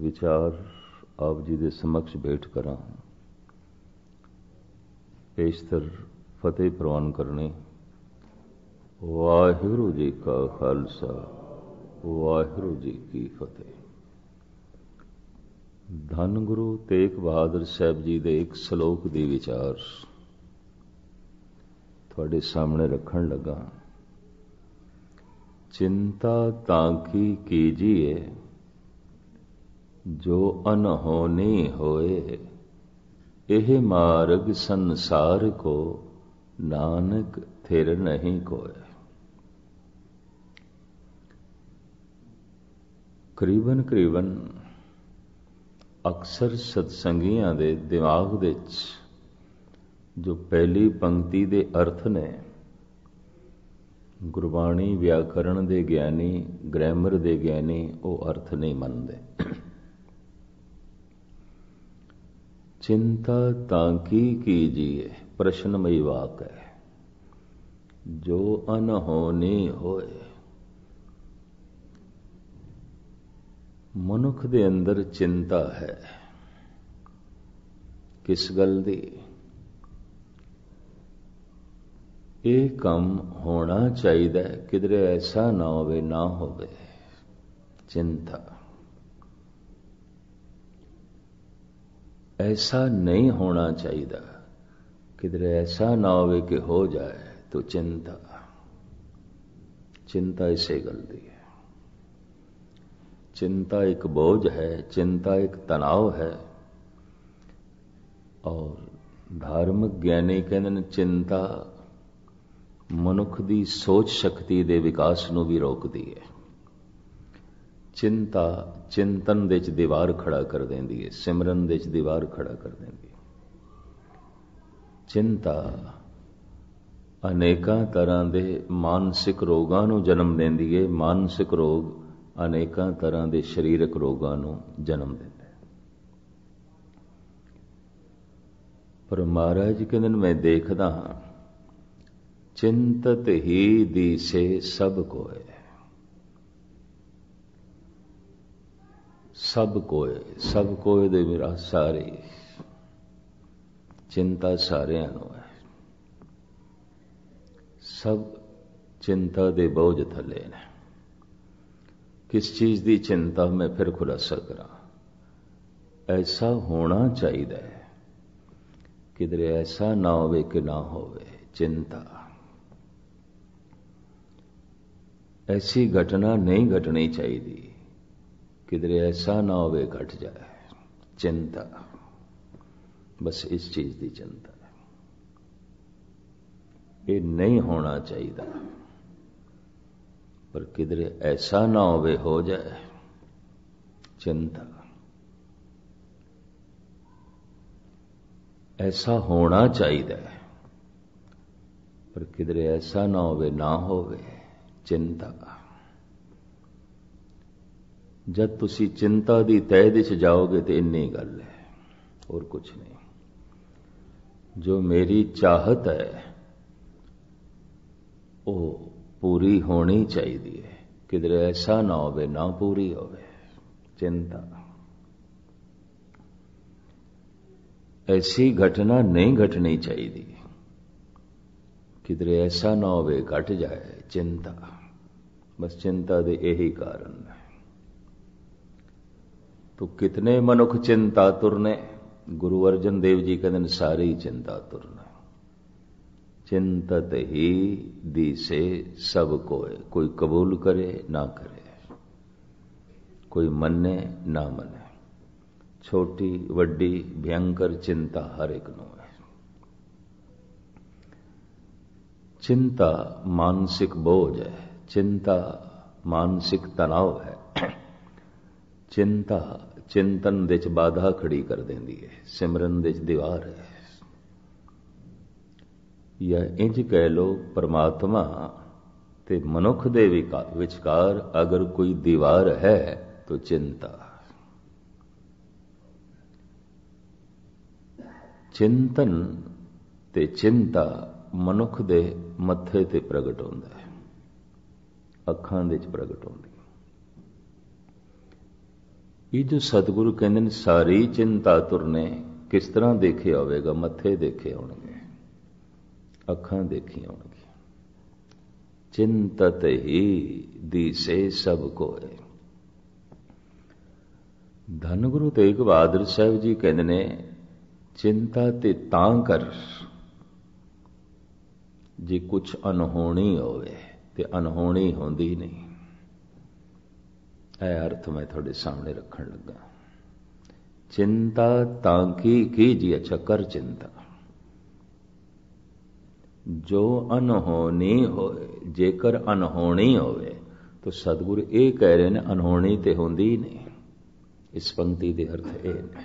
विचार आप जी दे समक्ष भेंट करा। पेशतर फतेह प्रवान करने। वाहिगुरु जी का खालसा, वाहिगुरु जी की फतेह। धन गुरु तेग बहादुर साहब जी दे एक सलोक दी विचार थोड़े सामने रखन लगा। चिंता ताकी कीजिए जो अनहोनी होए, एह मार्ग संसार को नानक थिर नहीं कोय। करीबन अक्सर सत्संगियां दे दिमाग दे जो पहली पंक्ति दे अर्थ ने, गुरबाणी व्याकरण दे ज्ञानी, ग्रैमर दे ज्ञानी वो अर्थ नहीं मनते। चिंता ताकी कीजिए प्रश्नमयी वाक है। जो अनहोनी होए, मनुख दे अंदर चिंता है। किस गल दी? ये काम होना चाहिए, किधरे ऐसा ना होवे ना होवे। चिंता ऐसा नहीं होना चाहिए, किधरे ऐसा ना होवे कि हो जाए तो चिंता। चिंता इसे गल दी है। चिंता एक बोझ है, चिंता एक तनाव है। और धार्मिक ज्ञानी कहते चिंता मनुख दी सोच शक्ति दे विकास नूं भी रोकदी है। चिंता चिंतन दे च दीवार खड़ा कर देंदी है, सिमरन दे च दीवार खड़ा कर देंदी है। चिंता अनेकां तरह दे मानसिक रोगां नूं जन्म देंदी है। मानसिक रोग अनेकां तरह दे शरीरक रोगां नूं जन्म देंदे। पर महाराज जी कहंदे मैं देखदा हां, चिंतत ही दिसे सब कोय। सब कोय दे मेरा सारे चिंता सारियां नूं है। सब चिंता दे बोझ थले ने। किस चीज की चिंता मैं फिर खुलासा करा। ऐसा होना चाहिए, किधरे ऐसा ना होवे कि ना होवे। चिंता ऐसी घटना नहीं घटनी चाहिए, किधरे ऐसा ना होवे घट जाए। चिंता बस इस चीज की चिंता है। ये नहीं होना चाहिए, पर किधरे ऐसा ना होवे हो जाए। चिंता ऐसा होना चाहिए, पर किधरे ऐसा ना होवे ना होवे। चिंता जब तुसी चिंता दी तह दिच जाओगे तो इन्नी गल है, और कुछ नहीं। जो मेरी चाहत है वो पूरी होनी चाहिए, किधरे ऐसा ना होवे ना पूरी होवे। चिंता ऐसी घटना नहीं घटनी चाहिए, किधरे ऐसा ना होवे घट जाए। चिंता बस चिंता दे यही कारण है। तो कितने मनुख चिंतातुर ने? गुरु अर्जन देव जी कहते सारे ही चिंतातुर ने। चिंतत ही दिसे सब कोय। कोई कबूल करे ना करे, कोई मने ना मने। छोटी वड्डी भयंकर चिंता हर एक नूं है। चिंता मानसिक बोझ है। चिंता मानसिक तनाव है। चिंता चिंतन दे च बाधा खड़ी कर देंदी है, सिमरन दे च दीवार है। या इंज कह लो, परमात्मा ते मनुख दे विचकार अगर कोई दीवार है तो चिंता। चिंतन ते चिंता मनुख दे मत्थे ते प्रगट होंदा है, अखां दे च प्रगट होंदी। ਇਹ ਜੋ ਸਤਿਗੁਰੂ ਕਹਿੰਦੇ ਨੇ ਸਾਰੀ ਚਿੰਤਾ ਤੁਰਨੇ, ਕਿਸ ਤਰ੍ਹਾਂ ਦੇਖਿਆ ਹੋਵੇਗਾ? ਮੱਥੇ ਦੇਖੇ ਹੋਣਗੇ, ਅੱਖਾਂ ਦੇਖੀਆਂ ਹੋਣਗੀਆਂ। ਚਿੰਤਤ ਹੀ ਦੀਸੇ ਸਭ ਕੋਏ। ਧੰਨ ਗੁਰੂ ਤੇਗ ਬਹਾਦਰ ਸਾਹਿਬ ਜੀ ਕਹਿੰਦੇ ਨੇ ਚਿੰਤਾ ਤੇ ਤਾਂ ਕਰ ਜੇ ਕੁਛ ਅਨਹੋਣੀ ਹੋਵੇ, ਤੇ ਅਨਹੋਣੀ ਹੁੰਦੀ ਨਹੀਂ। ਇਹ ਅਰਥ ਮੈਂ ਤੁਹਾਡੇ ਸਾਹਮਣੇ ਰੱਖਣ ਲੱਗਾ। ਚਿੰਤਾ ਤਾਂ ਕੀ ਕੀਜੀ, ਅੱਛਾ ਕਰ ਚਿੰਤਾ ਜੋ ਅਨਹੋਣੀ ਹੋਏ। ਜੇਕਰ ਅਨਹੋਣੀ ਹੋਵੇ ਤਾਂ ਸਤਿਗੁਰੂ ਇਹ ਕਹਿ ਰਹੇ ਨੇ ਅਨਹੋਣੀ ਤੇ ਹੁੰਦੀ ਨਹੀਂ। ਇਸ ਪੰਕਤੀ ਦੇ ਅਰਥ ਇਹ ਨੇ,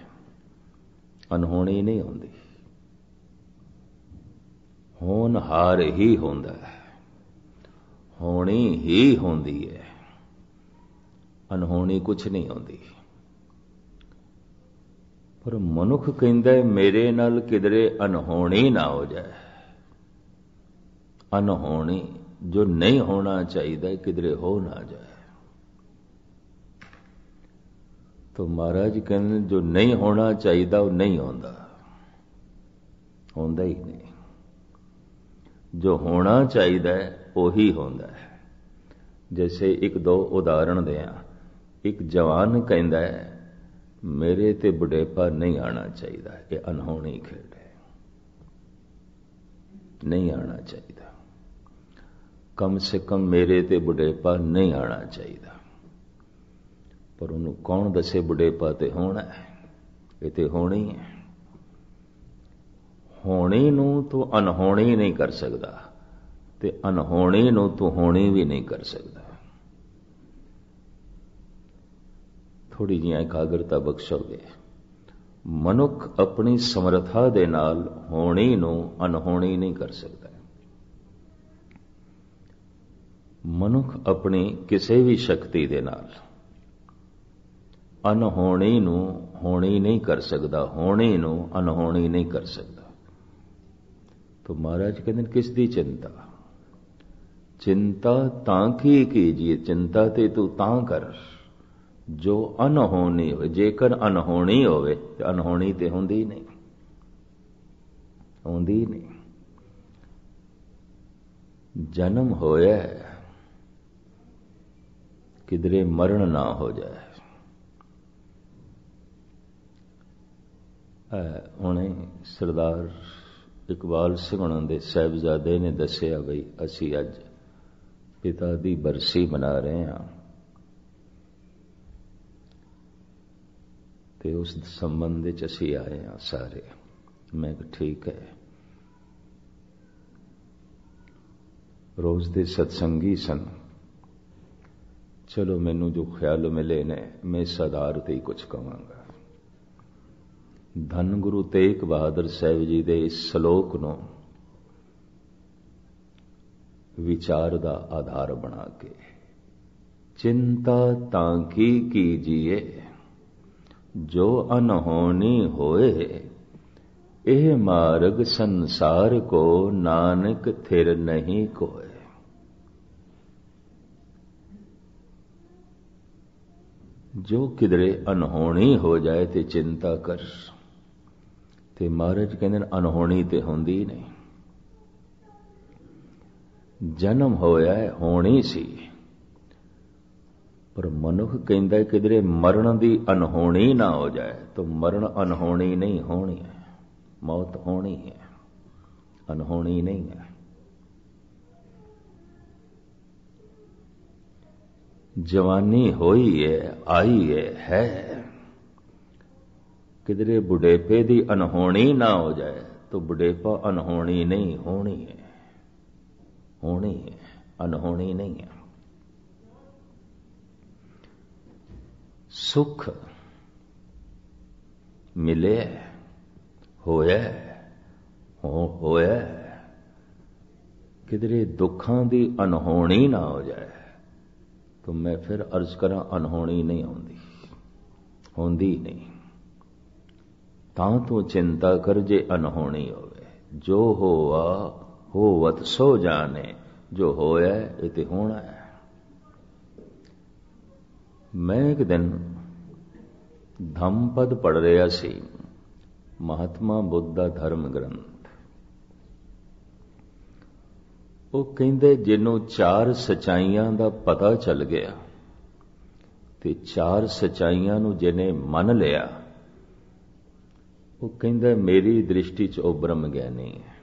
ਅਨਹੋਣੀ ਨਹੀਂ ਹੁੰਦੀ, ਹੋਣਹਾਰ ਹੀ ਹੁੰਦਾ ਹੈ, ਹੋਣੀ ਹੀ ਹੁੰਦੀ ਹੈ, ਅਨਹੋਣੀ ਕੁਛ ਨਹੀਂ ਹੁੰਦੀ। ਪਰ ਮਨੁੱਖ ਕਹਿੰਦਾ ਮੇਰੇ ਨਾਲ ਕਿਧਰੇ ਅਨਹੋਣੀ ਨਾ ਹੋ ਜਾਏ। ਅਨਹੋਣੀ ਜੋ ਨਹੀਂ ਹੋਣਾ ਚਾਹੀਦਾ ਕਿਧਰੇ ਹੋ ਨਾ ਜਾਏ। तो महाराज कहते जो नहीं होना चाहिए वो नहीं होता, होता ही नहीं। जो होना चाहिए वही होता है। जैसे एक दो उदाहरण दें। एक जवान कहता है मेरे ते बुढ़ेपा नहीं आना चाहिए, ये अनहोनी खेड है, नहीं आना चाहिए। कम से कम मेरे ते बुढ़ेपा नहीं आना चाहिए। पर उन्होंने कौन दसे बुढ़ेपा ते होना है? ये तो होनी है। होनी नूं तो अनहोनी नहीं कर सकता, ते अनहोनी नूं तो होनी भी नहीं कर सकता। थोड़ी जी एकाग्रता बख्शोगे। मनुख अपनी समर्था दे नाल होनी नूं अनहोनी नहीं कर सकता। मनुख अपनी किसी भी शक्ति दे नाल अनहोनी नूं होनी नहीं कर सकता, होनी नूं अनहोनी नहीं कर सकता। तो महाराज कहते किस दी चिंता? चिंता तां की कीजिए, चिंता ते तू तां कर जो अनहोनी हो। जेकर अनहोनी होवे ते अनहोनी ते हुंदी नहीं, हुंदी नहीं। जन्म होया किधरे मरण ना हो जाए। हुणे सरदार इकबाल सिंह हुणां दे साहिबजादे ने दसिया बई असी अज पिता दी बरसी मना रहे हां, ते उस संबंध विच असी आए हां सारे। मैं कहा ठीक है। रोज दे सत्संगी सन, चलो मैनू जो ख्याल मिले ने मैं इस आधार ते ही कुछ कहांगा। धन गुरु तेग बहादुर साहिब जी दे इस सलोक नूं विचार दा आधार बना के, चिंता तां की कीजिए जो अनहोनी होए, एह मार्ग संसार को नानक थिर नहीं कोय। जो किधरे अनहोनी हो जाए ते चिंता कर। ते महाराज कहते अनहोनी ते होंदी नहीं। जन्म होया है होनी सी, पर मनुख कहता किधरे मरण दी अनहोनी ना हो जाए। तो मरण अनहोनी नहीं होनी है, मौत होनी है, अनहोनी नहीं है। जवानी होई है, आई है किधरे बुढ़ेपे दी अनहोनी ना हो जाए तो बुढ़ेपा अनहोनी नहीं होनी है, होनी है, अनहोनी नहीं है। सुख मिले होया किधरे दुखां दी अनहोनी ना हो जाए तो मैं फिर अर्ज करा अनहोनी नहीं होंदी, होंदी नहीं। तां तो चिंता कर जे अनहोनी होवे। जो होवा होवत सो जाने, जो होया ये ते होना है। मैं एक दिन ਧੰਮਪਦ ਪੜ ਰਿਹਾ ਸੀ, ਮਹਾਤਮਾ ਬੁੱਧ ਦਾ ਧਰਮ ਗ੍ਰੰਥ। ਉਹ ਕਹਿੰਦੇ ਜਿਹਨੂੰ ਚਾਰ ਸਚਾਈਆਂ ਦਾ ਪਤਾ ਚੱਲ ਗਿਆ ਤੇ ਚਾਰ ਸਚਾਈਆਂ ਨੂੰ ਜਿਹਨੇ ਮੰਨ ਲਿਆ, ਉਹ ਕਹਿੰਦਾ ਮੇਰੀ ਦ੍ਰਿਸ਼ਟੀ 'ਚ ਉਹ ਬ੍ਰਹਮ ਗਿਆਨੀ ਹੈ,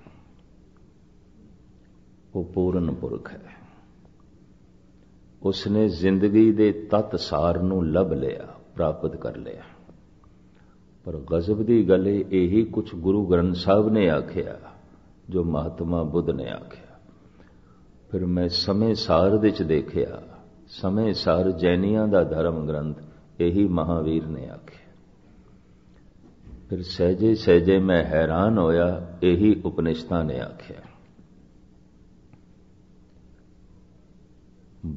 ਉਹ ਪੂਰਨ ਪੁਰਖ ਹੈ। ਉਸਨੇ ਜ਼ਿੰਦਗੀ ਦੇ ਤੱਤ ਸਾਰ ਨੂੰ ਲੱਭ ਲਿਆ, ਪ੍ਰਾਪਤ ਕਰ ਲਿਆ। ਪਰ ਗਜ਼ਬ ਦੀ ਗੱਲ ਇਹੀ ਕੁਝ ਗੁਰੂ ਗ੍ਰੰਥ ਸਾਹਿਬ ਨੇ ਆਖਿਆ ਜੋ ਮਹਾਤਮਾ ਬੁੱਧ ਨੇ ਆਖਿਆ। ਫਿਰ ਮੈਂ ਸਮੇਂ ਸਾਰ ਵਿੱਚ ਦੇਖਿਆ, ਸਮੇਂ ਸਾਰ ਜੈਨੀਆਂ ਦਾ ਧਰਮ ਗ੍ਰੰਥ ਇਹੀ ਮਹਾਵੀਰ ਨੇ ਆਖਿਆ। ਫਿਰ ਸਹਿਜੇ ਸਹਿਜੇ ਮੈਂ ਹੈਰਾਨ ਹੋਇਆ, ਇਹੀ ਉਪਨਿਸ਼ਦਾਂ ਨੇ ਆਖਿਆ।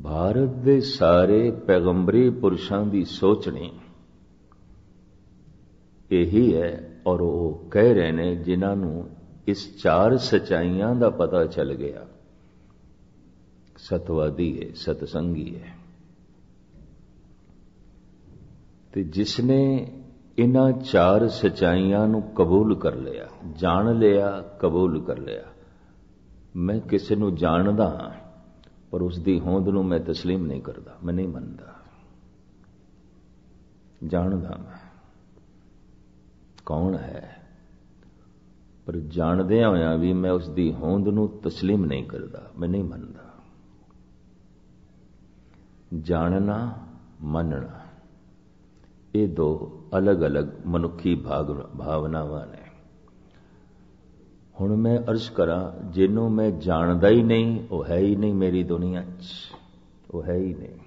ਭਾਰਤ ਦੇ ਸਾਰੇ ਪੈਗੰਬਰੀ ਪੁਰਸ਼ਾਂ ਦੀ ਸੋਚਣੀ ਇਹੀ ਹੈ, ਔਰ ਉਹ ਕਹਿ ਰਹੇ ਨੇ ਜਿਨ੍ਹਾਂ ਨੂੰ ਇਸ ਚਾਰ ਸਚਾਈਆਂ ਦਾ ਪਤਾ ਚੱਲ ਗਿਆ, ਸਤਵਾਦੀ ਹੈ, ਸਤਸੰਗੀ ਹੈ। ਤੇ ਜਿਸਨੇ ਇਹਨਾਂ ਚਾਰ ਸਚਾਈਆਂ ਨੂੰ ਕਬੂਲ ਕਰ ਲਿਆ, ਜਾਣ ਲਿਆ, ਕਬੂਲ ਕਰ ਲਿਆ। ਮੈਂ ਕਿਸੇ ਨੂੰ ਜਾਣਦਾ ਹਾਂ ਪਰ ਉਸ ਦੀ ਹੋਂਦ ਨੂੰ ਮੈਂ ਤਸਲੀਮ ਨਹੀਂ ਕਰਦਾ, ਮੈਂ ਨਹੀਂ ਮੰਨਦਾ। ਜਾਣਦਾ ਮੈਂ ਕੌਣ ਹੈ, ਪਰ ਜਾਣਦਿਆਂ ਹੋਇਆਂ ਵੀ ਮੈਂ ਉਸ ਦੀ ਹੋਂਦ ਨੂੰ ਤਸਲੀਮ ਨਹੀਂ ਕਰਦਾ, ਮੈਂ ਨਹੀਂ ਮੰਨਦਾ। ਜਾਣਨਾ, ਮੰਨਣਾ, ਇਹ ਦੋ ਅਲੱਗ-ਅਲੱਗ ਮਨੁੱਖੀ ਭਾਵਨਾਵਾਂ ਨੇ। ਹੁਣ ਮੈਂ ਅਰਜ਼ ਕਰਾਂ, ਜਿਹਨੂੰ ਮੈਂ ਜਾਣਦਾ ਹੀ ਨਹੀਂ, ਉਹ ਹੈ ਹੀ ਨਹੀਂ ਮੇਰੀ ਦੁਨੀਆ 'ਚ, ਉਹ ਹੈ ਹੀ ਨਹੀਂ।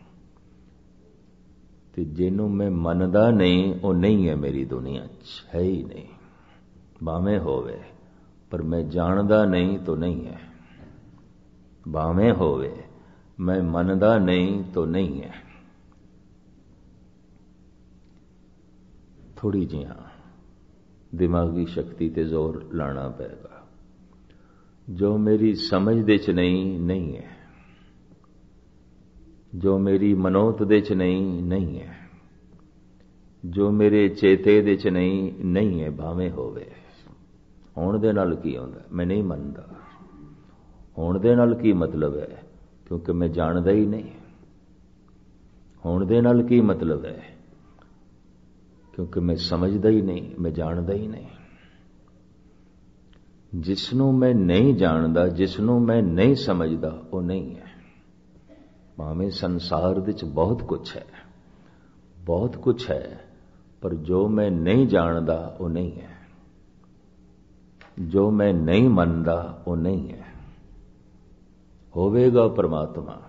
ਤੇ ਜਿਹਨੂੰ ਮੈਂ ਮੰਨਦਾ ਨਹੀਂ, ਉਹ ਨਹੀਂ ਹੈ ਮੇਰੀ ਦੁਨੀਆ 'ਚ, ਹੈ ਹੀ ਨਹੀਂ। ਭਾਵੇਂ ਹੋਵੇ, ਪਰ ਮੈਂ ਜਾਣਦਾ ਨਹੀਂ ਤਾਂ ਨਹੀਂ ਹੈ। ਭਾਵੇਂ ਹੋਵੇ, ਮੈਂ ਮੰਨਦਾ ਨਹੀਂ ਤਾਂ ਨਹੀਂ ਹੈ। ਥੋੜੀ ਜਿਹੀ ਦਿਮਾਗੀ ਸ਼ਕਤੀ ਤੇ ਜ਼ੋਰ ਲਾਣਾ ਪਏਗਾ। ਜੋ ਮੇਰੀ ਸਮਝ ਦੇ 'ਚ ਨਹੀਂ, ਨਹੀਂ ਹੈ। ਜੋ ਮੇਰੀ ਮਨੋਤ ਦੇ 'ਚ ਨਹੀਂ, ਨਹੀਂ ਹੈ। ਜੋ ਮੇਰੇ ਚੇਤੇ ਦੇ 'ਚ ਨਹੀਂ, ਨਹੀਂ ਹੈ। ਭਾਵੇਂ ਹੋਵੇ। ਹੋਣ ਦੇ ਨਾਲ ਕੀ ਹੁੰਦਾ? ਮੈਂ ਨਹੀਂ ਮੰਨਦਾ। ਹੋਣ ਦੇ ਨਾਲ ਕੀ ਮਤਲਬ ਹੈ? ਕਿਉਂਕਿ ਮੈਂ ਜਾਣਦਾ ਹੀ ਨਹੀਂ। ਹੋਣ ਦੇ ਨਾਲ ਕੀ ਮਤਲਬ ਹੈ? ਕਿਉਂਕਿ ਮੈਂ ਸਮਝਦਾ ਹੀ ਨਹੀਂ, ਮੈਂ ਜਾਣਦਾ ਹੀ ਨਹੀਂ। ਜਿਸ ਨੂੰ ਮੈਂ ਨਹੀਂ ਜਾਣਦਾ, ਜਿਸ ਨੂੰ ਮੈਂ ਨਹੀਂ ਸਮਝਦਾ, ਉਹ ਨਹੀਂ ਹੈ। ਭਾਵੇਂ ਸੰਸਾਰ ਵਿੱਚ ਬਹੁਤ ਕੁਛ ਹੈ, ਬਹੁਤ ਕੁਛ ਹੈ, ਪਰ ਜੋ ਮੈਂ ਨਹੀਂ ਜਾਣਦਾ ਉਹ ਨਹੀਂ ਹੈ। ਜੋ ਮੈਂ ਨਹੀਂ ਮੰਨਦਾ ਉਹ ਨਹੀਂ ਹੈ। ਹੋਵੇਗਾ ਪਰਮਾਤਮਾ,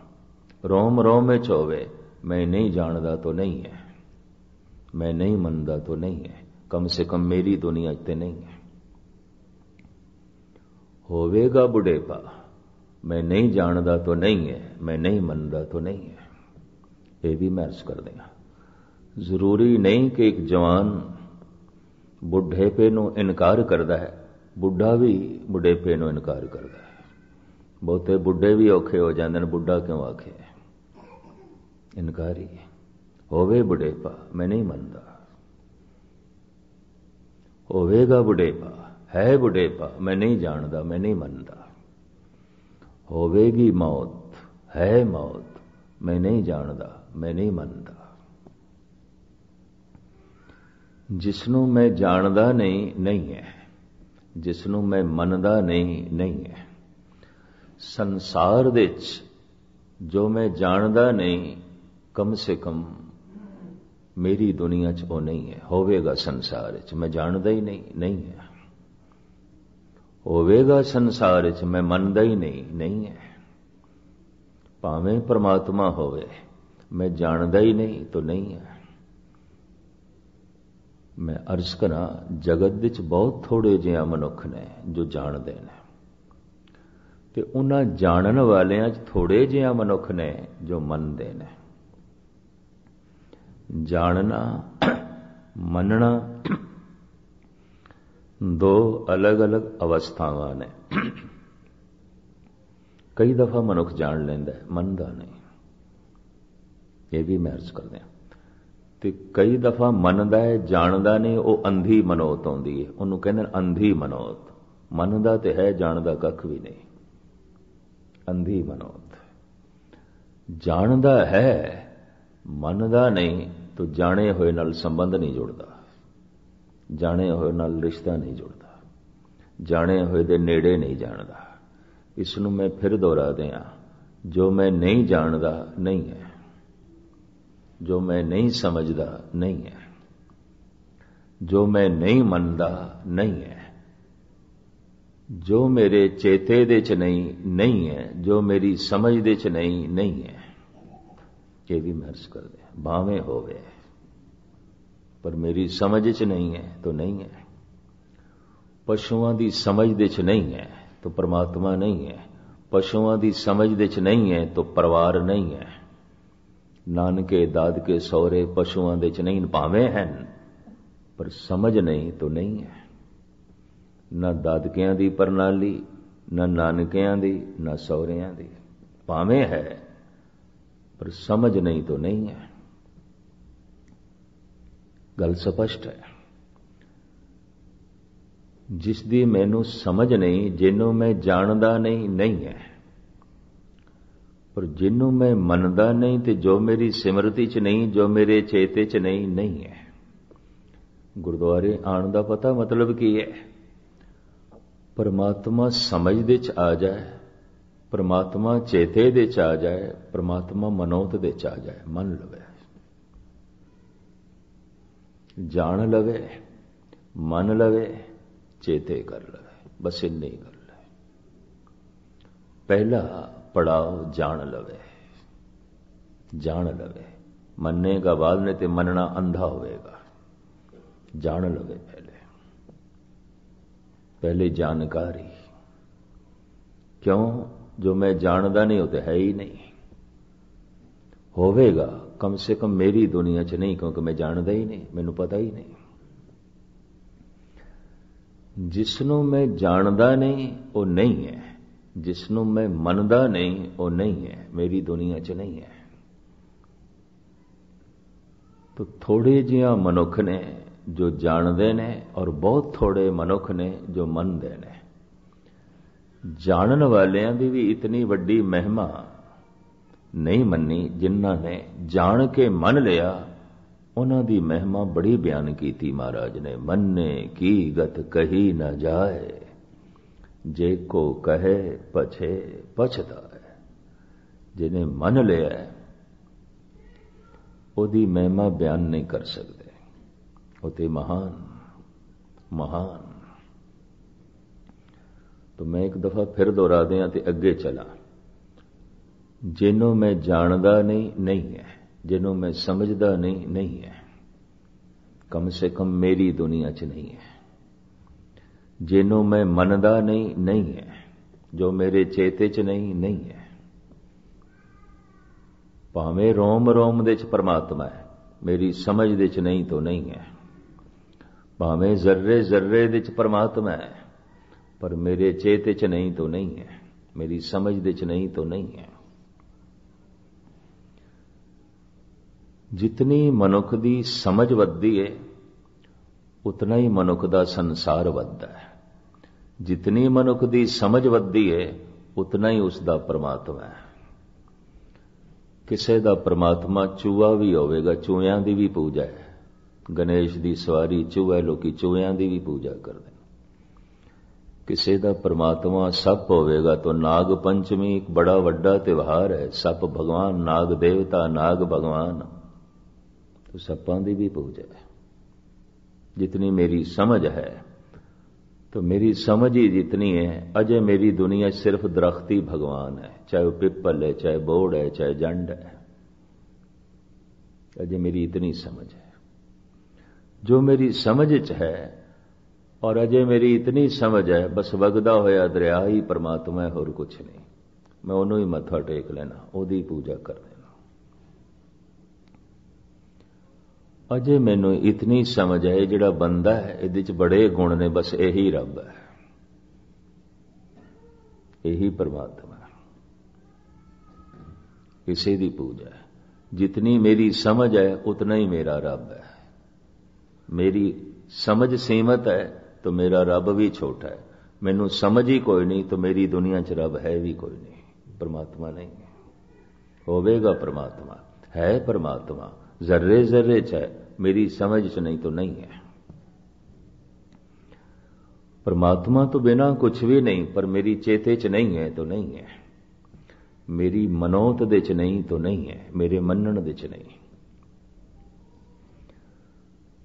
ਰੋਮ ਰੋਮ ਵਿੱਚ ਹੋਵੇ। ਮੈਂ ਨਹੀਂ ਜਾਣਦਾ ਤਾਂ ਨਹੀਂ ਹੈ, मैं नहीं मनता तो नहीं है, कम से कम मेरी दुनिया ते नहीं है। होवेगा बुढ़ेपा, मैं नहीं जानता तो नहीं है, मैं नहीं मनता तो नहीं है। ये भी मैं अर्ज कर देना। जरूरी नहीं कि एक जवान बुढ़ेपे नूं इनकार करता है, बुढ़ा भी बुढ़ेपे नूं इनकार करता है। बहुते बुढ़े भी औखे हो जाते हैं, बुढ़ा क्यों आखे? इनकार ही है। होवे बुढ़ेपा, मैं नहीं मनता। होवेगा बुढ़ेपा, है बुढ़ेपा, मैं नहीं जानता, मैं नहीं मनता। होवेगी मौत, है मौत, मैं नहीं जानता, मैं नहीं मनता। जिसनों मैं जानदा नहीं, नहीं है। जिसनों मैं मनदा नहीं, नहीं है। संसार विच जो मैं जानदा नहीं, कम से कम मेरी दुनिया च वो नहीं है। होवेगा संसार च, मैं जानदा ही नहीं, नहीं है। होवेगा संसार च, मैं मनदा ही नहीं, नहीं है। भावें परमात्मा होवे, मैं जानदा ही नहीं तो नहीं है। मैं अर्ज करा, जगत विच बहुत थोड़े जिहा मनुख ने जो जानते हैं, ते उन्हां जानन वालियां च थोड़े जिहा मनुख ने जो मनते हैं। जानना, मनना दो अलग अलग अवस्थावां ने। कई दफा मनुख जान लेंदा है, मनदा नहीं। ये भी मैं अर्ज कर दिया। ਤੇ ਕਈ ਦਫਾ ਮੰਨਦਾ ਹੈ, ਜਾਣਦਾ ਨਹੀਂ, ਉਹ ਅੰਧੀ ਮਨੋਤ ਆਉਂਦੀ ਹੈ, ਉਹਨੂੰ ਕਹਿੰਦੇ ਅੰਧੀ ਮਨੋਤ। ਮੰਨਦਾ ਤੇ ਹੈ, ਜਾਣਦਾ ਕੱਖ ਵੀ ਨਹੀਂ, ਅੰਧੀ ਮਨੋਤ। ਜਾਣਦਾ ਹੈ, ਮੰਨਦਾ ਨਹੀਂ, ਤਾਂ ਜਾਣੇ ਹੋਏ ਨਾਲ ਸੰਬੰਧ ਨਹੀਂ ਜੁੜਦਾ, ਜਾਣੇ ਹੋਏ ਨਾਲ ਰਿਸ਼ਤਾ ਨਹੀਂ ਜੁੜਦਾ, ਜਾਣੇ ਹੋਏ ਦੇ ਨੇੜੇ ਨਹੀਂ ਜਾਣਦਾ। ਇਸ ਨੂੰ ਮੈਂ ਫਿਰ ਦੁਹਰਾ ਦਿਆਂ, ਜੋ ਮੈਂ ਨਹੀਂ ਜਾਣਦਾ ਨਹੀਂ ਹੈ, ਜੋ ਮੈਂ ਨਹੀਂ ਸਮਝਦਾ ਨਹੀਂ ਹੈ, ਜੋ ਮੈਂ ਨਹੀਂ ਮੰਨਦਾ ਨਹੀਂ ਹੈ, ਜੋ ਮੇਰੇ ਚੇਤੇ ਦੇ ਚ ਨਹੀਂ ਹੈ, ਜੋ ਮੇਰੀ ਸਮਝ ਦੇ ਚ ਨਹੀਂ ਹੈ। ਇਹ ਵੀ ਮਹਿਰਸ ਕਰਦੇ ਭਾਵੇਂ ਹੋਵੇ, ਪਰ ਮੇਰੀ ਸਮਝ ਚ ਨਹੀਂ ਹੈ ਤਾਂ ਨਹੀਂ ਹੈ। ਪਸ਼ੂਆਂ ਦੀ ਸਮਝ ਦੇ ਚ ਨਹੀਂ ਹੈ ਤਾਂ ਪਰਮਾਤਮਾ ਨਹੀਂ ਹੈ, ਪਸ਼ੂਆਂ ਦੀ ਸਮਝ ਦੇ ਚ ਨਹੀਂ ਹੈ ਤਾਂ ਪਰਿਵਾਰ ਨਹੀਂ ਹੈ। ਨਾਨਕੇ ਦਾਦਕੇ ਸਹੁਰੇ ਪਸ਼ੂਆਂ ਦੇ ਚ ਨਹੀਂ, ਭਾਵੇਂ ਹਨ ਪਰ ਸਮਝ ਨਹੀਂ ਤਾਂ ਨਹੀਂ ਹੈ। ਨਾ ਦਾਦਕਿਆਂ ਦੀ ਪ੍ਰਣਾਲੀ, ਨਾ ਨਾਨਕਿਆਂ ਦੀ, ਨਾ ਸਹੁਰਿਆਂ ਦੀ, ਭਾਵੇਂ ਹੈ ਪਰ ਸਮਝ ਨਹੀਂ ਤਾਂ ਨਹੀਂ ਹੈ। ਗੱਲ ਸਪਸ਼ਟ ਹੈ। ਜਿਸ ਦੀ ਮੈਨੂੰ ਸਮਝ ਨਹੀਂ, ਜਿਹਨੂੰ ਮੈਂ ਜਾਣਦਾ ਨਹੀਂ ਹੈ, ਪਰ ਜਿਹਨੂੰ ਮੈਂ ਮੰਨਦਾ ਨਹੀਂ ਤੇ ਜੋ ਮੇਰੀ ਸਿਮਰਤੀ ਚ ਨਹੀਂ, ਜੋ ਮੇਰੇ ਚੇਤੇ ਚ ਨਹੀਂ ਹੈ। ਗੁਰਦੁਆਰੇ ਆਉਣ ਦਾ ਪਤਾ ਮਤਲਬ ਕੀ ਹੈ? ਪਰਮਾਤਮਾ ਸਮਝ ਦੇ ਚ ਆ ਜਾਏ, ਪਰਮਾਤਮਾ ਚੇਤੇ ਦੇ ਚ ਆ ਜਾਏ, ਪਰਮਾਤਮਾ ਮਨੋਤ ਦੇ ਚ ਆ ਜਾਏ, ਮੰਨ ਲਵੇ, ਜਾਣ ਲਵੇ, ਮੰਨ ਲਵੇ, ਚੇਤੇ ਕਰ ਲਵੇ, ਬਸ ਇੰਨੀ ਗੱਲ ਹੈ। ਪਹਿਲਾ ਪੜਾਓ ਜਾਣ ਲਵੇ, ਜਾਣ ਲਵੇ। ਮੰਨੇਗਾ ਬਾਅਦ ਨੇ ਤੇ ਮੰਨਣਾ ਅੰਧਾ ਹੋਵੇਗਾ। ਜਾਣ ਲਵੇ ਪਹਿਲੇ ਜਾਣਕਾਰੀ। ਕਿਉਂ? ਜੋ ਮੈਂ ਜਾਣਦਾ ਨਹੀਂ ਉਹ ਤੇ ਹੈ ਹੀ ਨਹੀਂ। ਹੋਵੇਗਾ ਕਮ ਸੇ ਕਮ ਮੇਰੀ ਦੁਨੀਆ ਚ ਨਹੀਂ, ਕਿਉਂਕਿ ਮੈਂ ਜਾਣਦਾ ਹੀ ਨਹੀਂ, ਮੈਨੂੰ ਪਤਾ ਹੀ ਨਹੀਂ। ਜਿਸ ਨੂੰ ਮੈਂ ਜਾਣਦਾ ਨਹੀਂ ਉਹ ਨਹੀਂ ਹੈ, ਜਿਸ ਨੂੰ ਮੈਂ ਮੰਨਦਾ ਨਹੀਂ ਉਹ ਨਹੀਂ ਹੈ, ਮੇਰੀ ਦੁਨੀਆ ਚ ਨਹੀਂ ਹੈ। ਤਾਂ ਥੋੜੇ ਜਿਹਾ ਮਨੁੱਖ ਨੇ ਜੋ ਜਾਣਦੇ ਨੇ, ਔਰ ਬਹੁਤ ਥੋੜੇ ਮਨੁੱਖ ਨੇ ਜੋ ਮੰਨਦੇ ਨੇ। ਜਾਣਨ ਵਾਲਿਆਂ ਦੀ ਵੀ ਇਤਨੀ ਵੱਡੀ ਮਹਿਮਾ ਨਹੀਂ ਮੰਨੀ, ਜਿਨ੍ਹਾਂ ਨੇ ਜਾਣ ਕੇ ਮੰਨ ਲਿਆ ਉਹਨਾਂ ਦੀ ਮਹਿਮਾ ਬੜੀ ਬਿਆਨ ਕੀਤੀ ਮਹਾਰਾਜ ਨੇ। ਮੰਨੇ ਕੀ ਗਤ ਕਹੀ ਨਾ ਜਾਏ, ਜੇ ਕੋ ਕਹੇ ਪਛੇ ਪਛਤਾਏ। ਜਿਹਨੇ ਮੰਨ ਲਿਆ ਉਹਦੀ ਮਹਿਮਾ ਬਿਆਨ ਨਹੀਂ ਕਰ ਸਕਦੇ। ਉਹ ਤੇ ਮਹਾਨ ਮਹਾਨ। तो मैं एक दफा फिर दोहरा दिया ते अगे चला। जिन्हों मैं जानदा नहीं है, जिन्हों मैं समझदा नहीं है, कम से कम मेरी दुनिया च नहीं है। जिन्हों मैं मनदा नहीं है, जो मेरे चेते च नहीं है। भावें रोम रोम दे च परमात्मा है, मेरी समझ दे च नहीं तो नहीं है। भावें जर्रे जर्रे दे च परमात्मा है, पर मेरे चेते च नहीं तो नहीं है, मेरी समझ दे च नहीं तो नहीं है। जितनी मनुख दी समझ वधदी है उतना ही मनुख दा संसार वधदा है। जितनी मनुख दी समझ वधदी है उतना ही उसका परमात्मा है। किसे दा परमात्मा चूहा भी होवेगा, चूहियां दी भी पूजा है। गणेश दी सवारी चूहा, लोकी चूहियां दी भी पूजा करते। किसी का परमात्मा सप होवेगा तो नाग पंचमी एक बड़ा वड्डा त्योहार है। सप भगवान, नाग देवता, नाग भगवान, तो सपां दी भी पूजा है। जितनी मेरी समझ है, तो मेरी समझ ही जितनी है, अजय मेरी दुनिया सिर्फ दरख्ती भगवान है, चाहे वो पिपल है, चाहे बोड़ है, चाहे जंड है। अजय मेरी इतनी समझ है। जो मेरी समझ च है, और अजय मेरी इतनी समझ है, बस वगदा होया दरिया ही परमात्मा है, होर कुछ नहीं। मैं उन्हों ही मत्था टेक लेना, ओदी पूजा कर देना। अजय मैनू इतनी समझ है, जिहड़ा बंदा है इहदे च बड़े गुण ने, बस यही रब है, यही परमात्मा है। किसी दी पूजा है। जितनी मेरी समझ है उतना ही मेरा रब है। मेरी समझ सीमित है तो मेरा रब भी छोटा है। मैनू समझ ही कोई नहीं तो मेरी दुनिया च रब है भी कोई नहीं, परमात्मा नहीं है। होवेगा परमात्मा, है परमात्मा, जर्रे जर्रे च है, मेरी समझ च नहीं तो नहीं है। परमात्मा तो बिना कुछ भी नहीं, पर मेरी चेते च नहीं है तो नहीं है, मेरी मनोत दे च नहीं तो नहीं है, मेरे मनन दे च नहीं।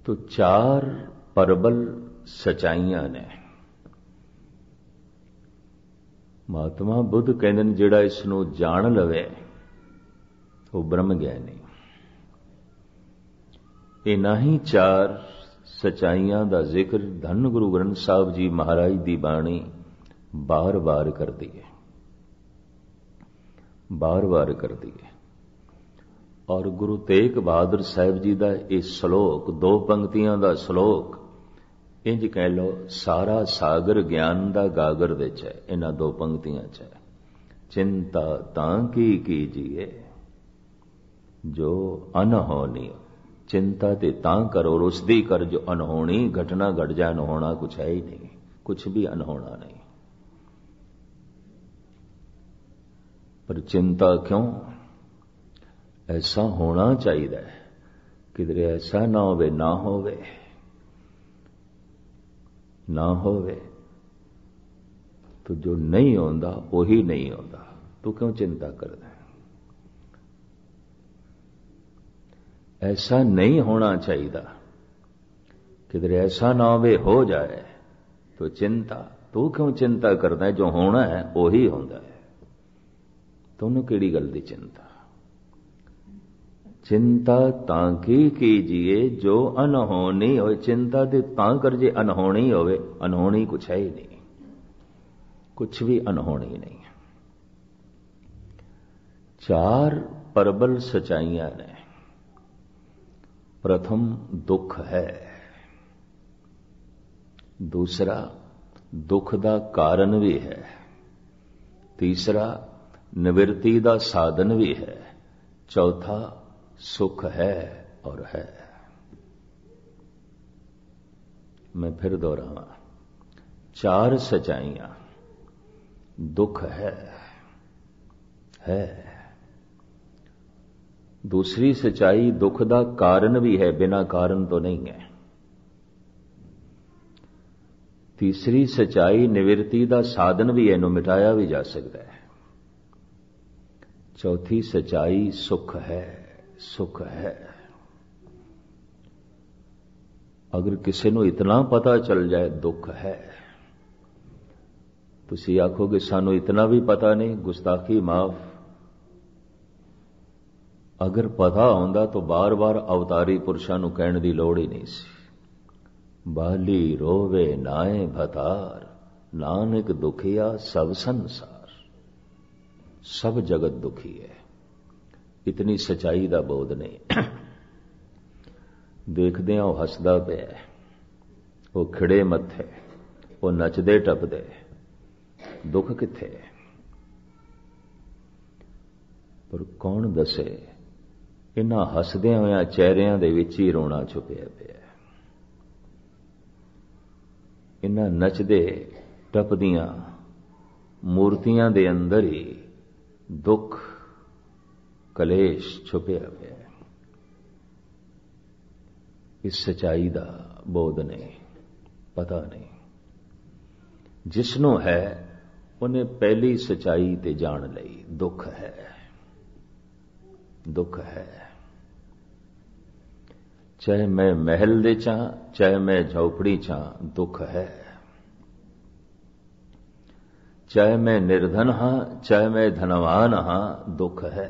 तो चार परबल सचाइयां ने। महात्मा बुद्ध कहते हैं जिहड़ा इसनूं जान लवे वो ब्रह्म ज्ञानी। इन्हां ही चार सचाइयां दा जिक्र धन गुरु ग्रंथ साहब जी महाराज दी बाणी बार बार करदी है, बार बार करदी है। और गुरु तेग बहादुर साहब जी का यह श्लोक, दो पंक्तियां दा श्लोक, इंज कह लो सारा सागर ज्ञान दा गागर दे च है। इन्हां दो पंक्तियां च है, चिंता तां की कीजिए जो अनहोनी। चिंता ते तां करो और उसदी कर जो अनहोनी। घटना घट जाए, अनहोना कुछ है ही नहीं, कुछ भी अनहोना नहीं। पर चिंता क्यों? ऐसा होना चाहिए, किधरे ऐसा ना होवे ना होवे ना होवे। तो जो नहीं होता वही नहीं होता, तू क्यों चिंता करता है? ऐसा नहीं होना चाहिए, किधरे ऐसा ना होवे हो जाए तो चिंता, तू क्यों चिंता करता है? जो होना है वही होता है, तुमने केड़ी गल दी चिंता? चिंता तांकी कीजिए जो अनहोनी हो। चिंता ते तां कर जे अनहोनी होवे, अनहोनी कुछ है ही नहीं, कुछ भी अनहोनी नहीं। चार परबल सचाइयां ने। प्रथम दुख है, दूसरा दुख दा कारण भी है, तीसरा निवृत्ति दा साधन भी है, चौथा सुख है और है। मैं फिर दोहरावा, चार सच्चाइयां। दुख है, दूसरी सच्चाई दुख दा कारण भी है, बिना कारण तो नहीं है। तीसरी सच्चाई निवृत्ति दा साधन भी है, इन्हू मिटाया भी जा सकता है। चौथी सच्चाई सुख है, सुख है। अगर किसी को इतना पता चल जाए दुख है, तुसी आखोगे सानू इतना भी पता नहीं, गुस्ताखी माफ। अगर पता होंदा तो बार बार अवतारी पुरुषां नूं कहण दी लोड़ ही नहीं सी। बाली रोवे नाए भतार, नानक दुखिया सब संसार। सब जगत दुखी है, इतनी सच्चाई दा बोध नहीं। देखदे वो हसदा पिया, वो खिड़े मत्थे, वो नचदे टपदे, दुख किथे? पर कौन दसे इन्हां हसदियां होइयां चेहरियां दे विच ही रोना छुपिया पिया। इन्हां नचदे टपदियां मूर्तियां दे अंदर ही दुख कलेश छुपिया पिया। इस सच्चाई दा बोध नहीं, पता नहीं। जिसनों है उन्हें पहली सच्चाई ते जान लई, दुख है, दुख है। चाहे मैं महल दे चा, चाहे मैं झोपड़ी चा, दुख है। चाहे मैं निर्धन हां, चाहे मैं धनवान हां, दुख है।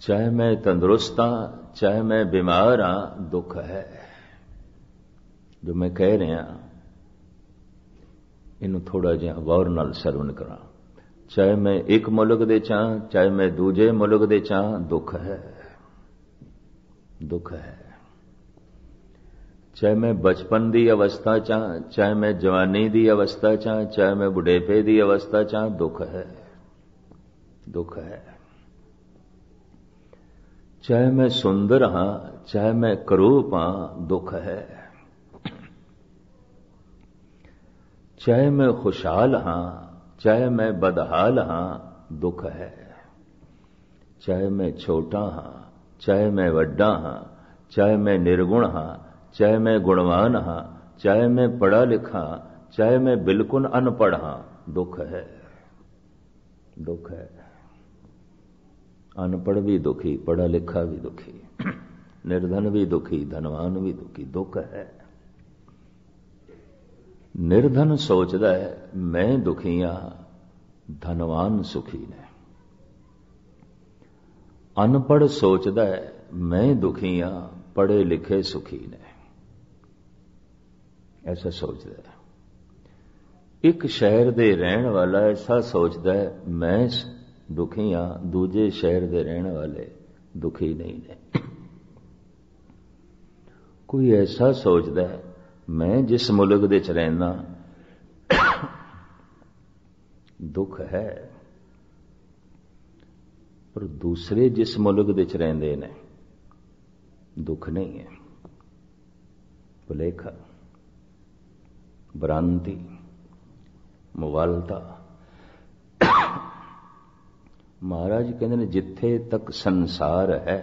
चाहे मैं तंदुरुस्त हां, चाहे मैं बीमार हां, दुख है। जो मैं कह रहा इनू थोड़ा जिहा गौर नाल सरवण करा। चाहे मैं एक मुल्क दे चा, चाहे मैं दूजे मुल्क दे चा, दुख है, दुख है। चाहे मैं बचपन दी अवस्था चा, चाहे मैं जवानी दी अवस्था चा, चाहे मैं बुढ़ेपे दी अवस्था चा, दुख है, दुख है। चाहे मैं सुंदर हां, चाहे मैं करूप हां, दुख है। चाहे मैं खुशहाल हां, चाहे मैं बदहाल हां, दुख है। चाहे मैं छोटा हां, चाहे मैं वड्डा हां, चाहे मैं निर्गुण हां, चाहे मैं गुणवान हां, चाहे मैं पढ़ा लिखा, चाहे मैं बिल्कुल अनपढ़ हां, दुख है। दुख है। अनपढ़ भी दुखी, पढ़ा लिखा भी दुखी, निर्धन भी दुखी, धनवान भी दुखी, दुख है। निर्धन सोचदा है मैं दुखियां, धनवान सुखी ने। अनपढ़ सोचदा है मैं दुखियां, पढ़े लिखे सुखी ने। ऐसा सोचदा है। एक शहर दे रहन वाला ऐसा सोचदा है मैं दुखी हां, दूजे शहर दे रहने वाले दुखी नहीं ने। कोई ऐसा सोचदा है मैं जिस मुल्क दे च रहना दुख है, पर दूसरे जिस मुल्क दे च रहिंदे ने दुख नहीं है। भुलेखा, भ्रांति, मुवालता। महाराज कहते हैं जिथे तक संसार है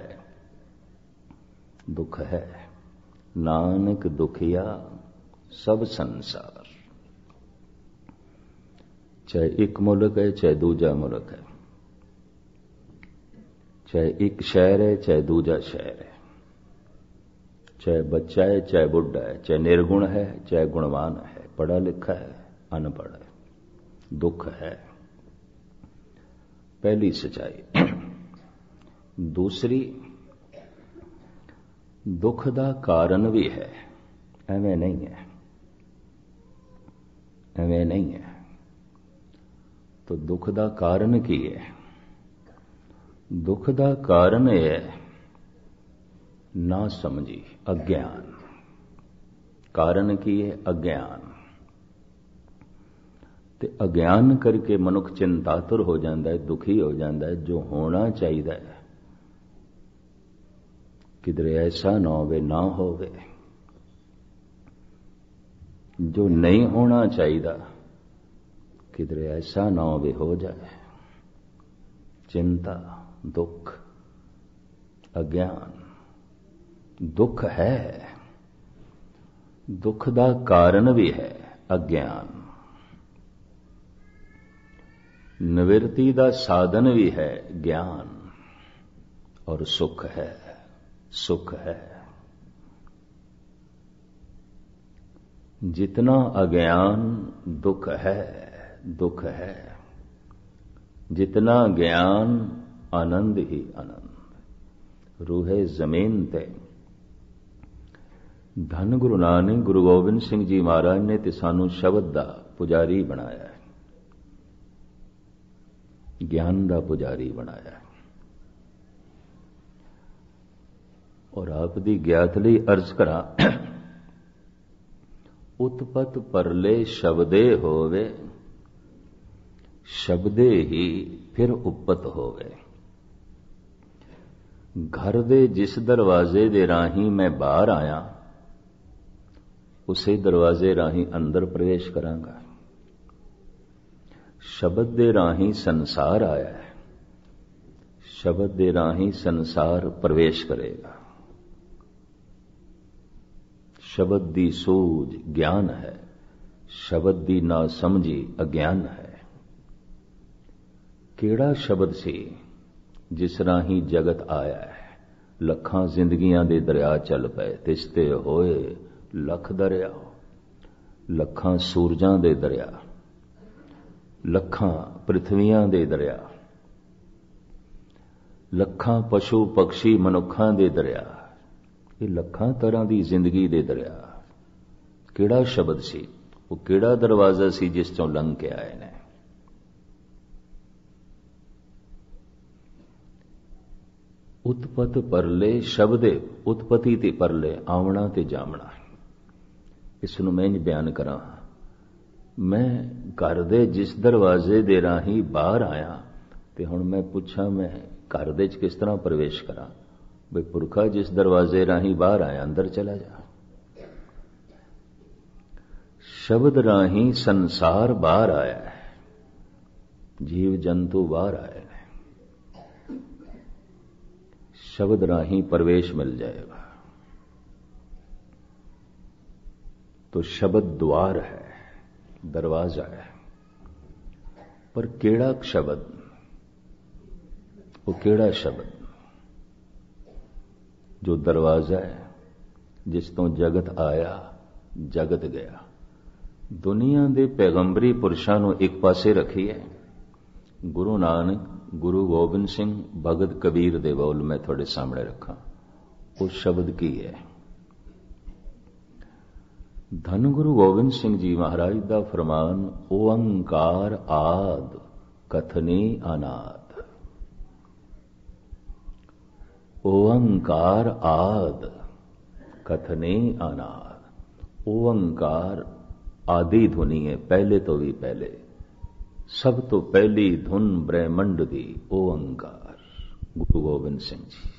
दुख है, नानक दुखिया सब संसार। चाहे एक मुल्क है, चाहे दूजा मुल्क है, चाहे एक शहर है, चाहे दूजा शहर है, चाहे बच्चा है, चाहे बुढ़ा है, चाहे निर्गुण है, चाहे गुणवान है, पढ़ा लिखा है, अनपढ़ है, दुख है। पहली सच्चाई। दूसरी, दुख दा कारण भी है, एवं नहीं है, एवं नहीं है। तो दुख दा कारण की है? दुख दा कारण है ना समझी, अज्ञान। कारण की है अज्ञान। ते अज्ञान करके मनुख चिंतातुर हो जाता है, दुखी हो जाता है। जो होना चाहिए किधरे ऐसा ना होवे, ना होवे। जो नहीं होना चाहिए किधरे ऐसा ना होवे, हो जाए। चिंता, दुख, अज्ञान। दुख है, दुख दा कारण भी है अज्ञान। निवृत्ति दा साधन भी है ज्ञान। और सुख है, सुख है। जितना अज्ञान दुख है, दुख है। जितना ज्ञान आनंद ही आनंद। रूहे जमीन ते धन गुरु नानक गुरु गोबिंद सिंह जी महाराज ने ते सानू शब्द दा पुजारी बनाया है, ज्ञान दा पुजारी बनाया है। और आप दी ज्ञात लई अर्ज करा, उत्पत परले शब्दे होवे, शब्दे ही फिर उपत होवे। घर दे जिस दरवाजे दे राही मैं बाहर आया, उसे दरवाजे राही अंदर प्रवेश करांगा। शब्द दे राही संसार आया है, शब्द दे राही संसार प्रवेश करेगा। शब्द दी सूझ ज्ञान है, शब्द दी ना समझी अज्ञान है। केड़ा शब्द सी जिस राही जगत आया है। लखां जिंदगियां दे दरिया चल पे, तिसते होए लख दरिया। लखां सूरजां दे दरिया, लखां पृथ्वियां दे दरिया, लखां पशु पक्षी मनुखां दे दरिया। ये लखां तरह की जिंदगी दे दरिया। केड़ा शब्द सी, वो केड़ा दरवाजा सी जिस चों लंघ के आए ने। उत्पत परले शब्दे, उत्पत्ति ते परले, आवना ते जामना। इसनूं मैं बयान करा। मैं घर दे जिस दरवाजे दे राही बाहर आया, ते हुण मैं पुछां मैं घर दे च किस तरह प्रवेश करा। भाई पुरखा जिस दरवाजे राही बाहर आया अंदर चला जा। शब्द राही संसार बाहर आया है, जीव जंतु बाहर आए हैं। शब्द राही प्रवेश मिल जाएगा। तो शब्द द्वार है, दरवाजा है, पर केड़ा शब्द, वो केड़ा शब्द जो दरवाजा है, जिस तो जगत आया जगत गया। दुनिया दे पैगंबरी पुरुषां नूं एक पासे रखिए, गुरु नानक, गुरु गोबिंद सिंह, भगत कबीर दे बोल मैं थोड़े सामने रखा। उस शब्द की है। धन गुरु गोबिंद सिंह जी महाराज दा फरमान, ओंकार आद कथने अनाद। ओंकार आद कथने अनाद। ओंकार आदि धुनी है, पहले तो भी पहले, सब तो पहली धुन ब्रह्मंड दी ओंकार। गुरु गोबिंद सिंह जी।